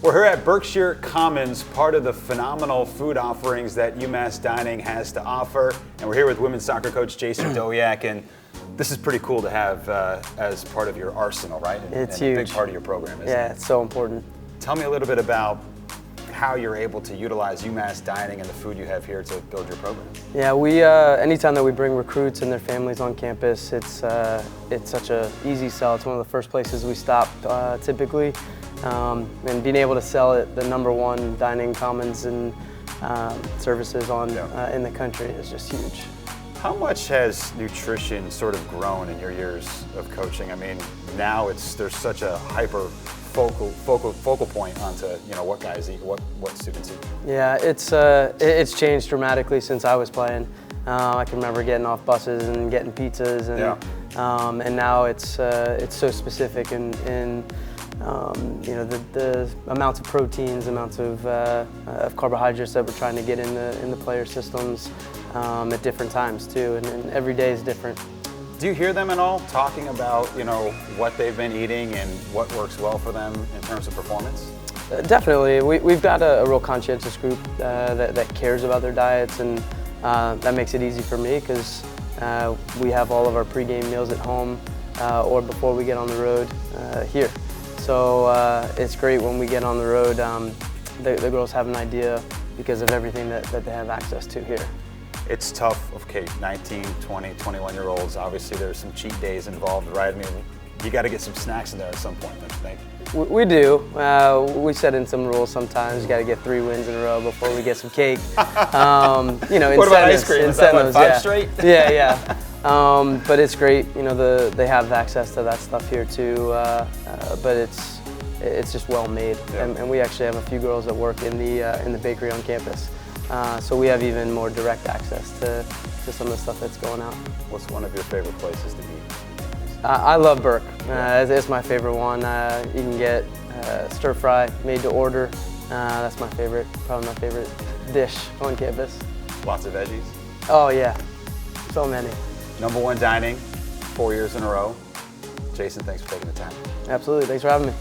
We're here at Berkshire Commons, part of the phenomenal food offerings that UMass Dining has to offer. And we're here with women's soccer coach Jason Dowiak, and this is pretty cool to have as part of your arsenal, right? It's and huge. A big part of your program, isn't it? Yeah, it's so important. Tell me a little bit about how you're able to utilize UMass Dining and the food you have here to build your program. Yeah, we anytime that we bring recruits and their families on campus, it's such a easy sell. It's one of the first places we stop typically, and being able to sell it the #1 dining commons and services in the country is just huge. How much has nutrition sort of grown in your years of coaching? I mean, now there's such a hyper focal point onto what guys eat, what students eat. Yeah, it's changed dramatically since I was playing. I can remember getting off buses and getting pizzas, and now it's so specific in the amounts of proteins, amounts of carbohydrates that we're trying to get in the player systems at different times too, and every day is different. Do you hear them at all talking about what they've been eating and what works well for them in terms of performance? Definitely. We've got a real conscientious group that cares about their diets, and that makes it easy for me because we have all of our pregame meals at home or before we get on the road here. So it's great when we get on the road. The girls have an idea because of everything that they have access to here. It's tough, okay, 19, 20, 21-year-olds, obviously there's some cheat days involved, right? I mean, you got to get some snacks in there at some point, don't you think? We do. We set in some rules sometimes. You got to get 3 wins in a row before we get some cake. What about ice cream? Is that what, 5 straight? Yeah. But it's great. They have access to that stuff here too. But it's just well made, and we actually have a few girls that work in the bakery on campus. So we have even more direct access to some of the stuff that's going out. What's one of your favorite places to eat? I love Burke. It's my favorite one. You can get stir fry made to order. That's my favorite, probably my favorite dish on campus. Lots of veggies? Oh yeah, so many. #1 dining, 4 years in a row. Jason, thanks for taking the time. Absolutely, thanks for having me.